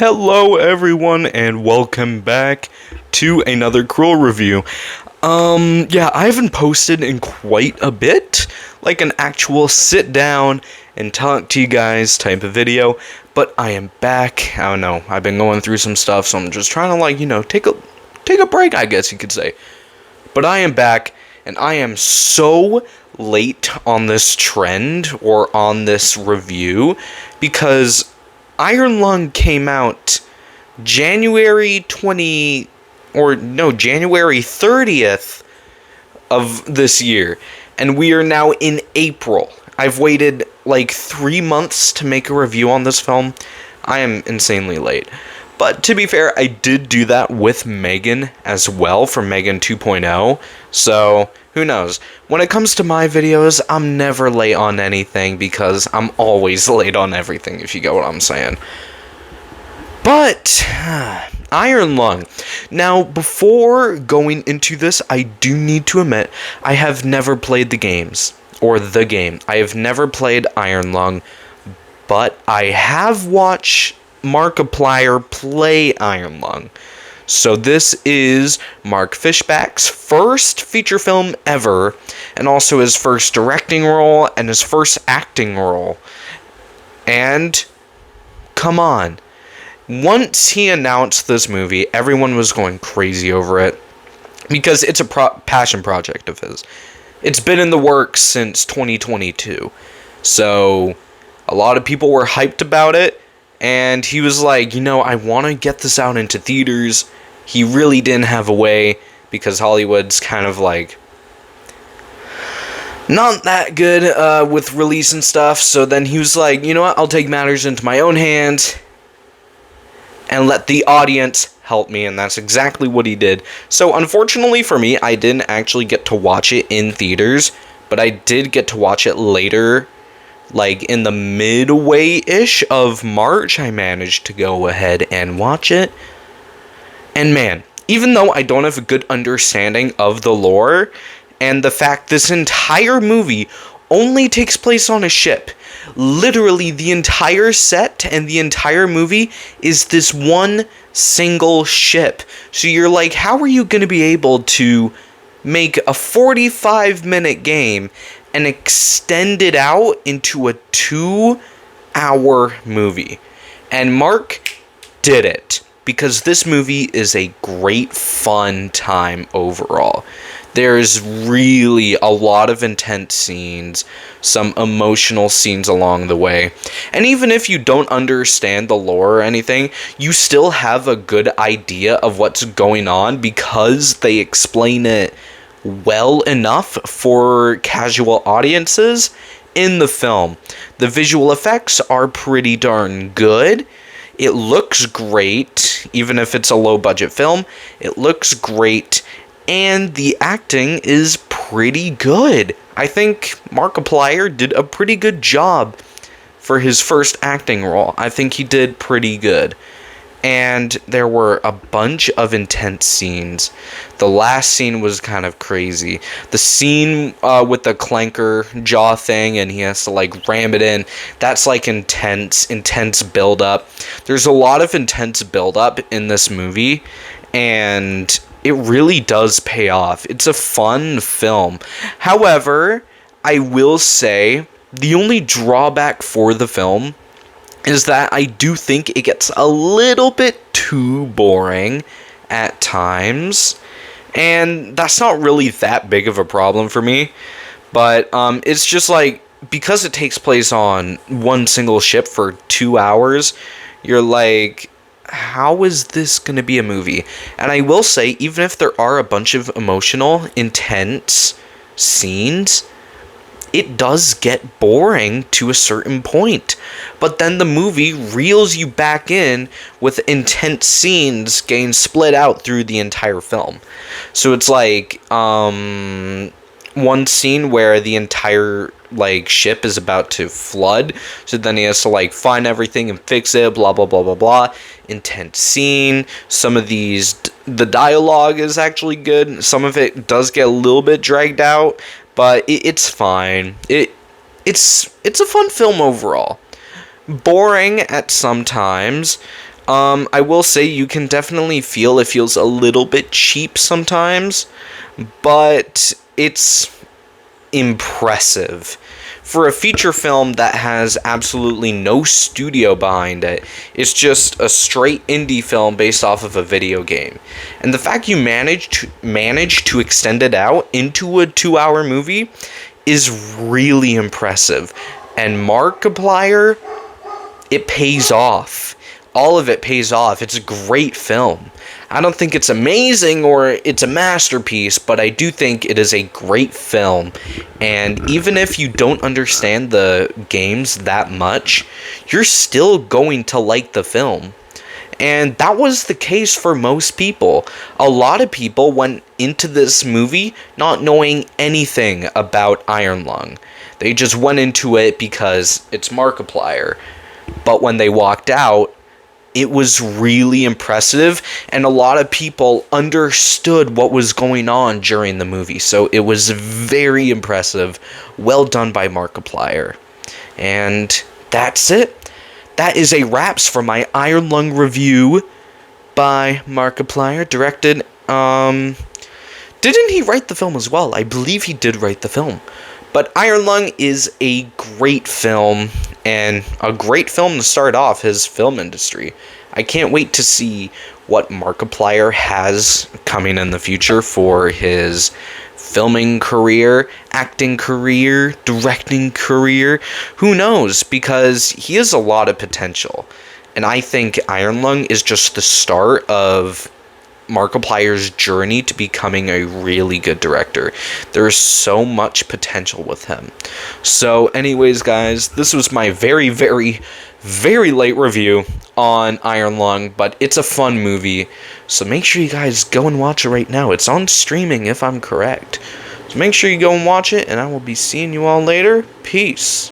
Hello everyone and welcome back to another Cruel review. I haven't posted in quite a bit, like an actual sit down and talk to you guys type of video, but I am back. I don't know, I've been going through some stuff, so I'm just trying to take a break, I guess you could say. But I am back, and I am so late on this trend, or on this review, because Iron Lung came out January 30th of this year, and we are now in April. I've waited like 3 months to make a review on this film. I am insanely late. But to be fair, I did do that with Megan as well, for Megan 2.0, so who knows. When it comes to my videos, I'm never late on anything because I'm always late on everything, if you get what I'm saying. But Iron Lung. Now, before going into this, I do need to admit, I have never played the games, or the game. I have never played Iron Lung, but I have watched Markiplier play Iron Lung. So this is Mark Fishback's first feature film ever, and also his first directing role and his first acting role. And come on. Once he announced this movie, everyone was going crazy over it, because it's a passion project of his. It's been in the works since 2022, so a lot of people were hyped about it, and he was like, I want to get this out into theaters. He really didn't have a way, because Hollywood's kind of like not that good with release and stuff, so then he was like, you know what, I'll take matters into my own hands and let the audience help me, and that's exactly what he did. So unfortunately for me, I didn't actually get to watch it in theaters, but I did get to watch it later, like in the midway-ish of March. I managed to go ahead and watch it. And man, even though I don't have a good understanding of the lore, and the fact this entire movie only takes place on a ship, literally the entire set and the entire movie is this one single ship. So you're like, how are you going to be able to make a 45-minute game and extend it out into a 2-hour movie? And Mark did it, because this movie is a great fun time overall. There's really a lot of intense scenes, some emotional scenes along the way. And even if you don't understand the lore or anything, you still have a good idea of what's going on, because they explain it well enough for casual audiences in the film. The visual effects are pretty darn good. It looks great, even if it's a low-budget film. It looks great, and the acting is pretty good. I think Markiplier did a pretty good job for his first acting role. I think he did pretty good. And there were a bunch of intense scenes. The last scene was kind of crazy. The scene with the clanker jaw thing, and he has to ram it in, that's intense build-up. There's a lot of intense build-up in this movie, and it really does pay off. It's a fun film. However, I will say, the only drawback for the film is that I do think it gets a little bit too boring at times, and that's not really that big of a problem for me, but it's just because it takes place on one single ship for 2 hours, you're like, how is this gonna be a movie? And I will say, even if there are a bunch of emotional, intense scenes, it does get boring to a certain point. But then the movie reels you back in with intense scenes getting split out through the entire film. So it's one scene where the entire ship is about to flood, so then he has to find everything and fix it, blah blah blah blah blah. Intense scene. Some of the dialogue is actually good. Some of it does get a little bit dragged out, but it's fine. It's a fun film overall. Boring at some times. I will say you can definitely feel it feels a little bit cheap sometimes, but it's impressive. For a feature film that has absolutely no studio behind it, it's just a straight indie film based off of a video game. And the fact you managed to extend it out into a 2-hour movie is really impressive. And Markiplier, it pays off. All of it pays off. It's a great film. I don't think it's amazing or it's a masterpiece, but I do think it is a great film. And even if you don't understand the games that much, you're still going to like the film. And that was the case for most people. A lot of people went into this movie not knowing anything about Iron Lung. They just went into it because it's Markiplier. But when they walked out, it was really impressive, and a lot of people understood what was going on during the movie. So it was very impressive. Well done by Markiplier. And that's it. That is a wraps for my Iron Lung review by Markiplier, directed. Didn't he write the film as well? I believe he did write the film. But Iron Lung is a great film, and a great film to start off his film industry. I can't wait to see what Markiplier has coming in the future for his filming career, acting career, directing career. Who knows? Because he has a lot of potential. And I think Iron Lung is just the start of Markiplier's journey to becoming a really good director. There's so much potential with him. So anyways, guys, this was my very, very, very late review on Iron Lung, but it's a fun movie. So make sure you guys go and watch it right now. It's on streaming if I'm correct. So make sure you go and watch it, and I will be seeing you all later. Peace.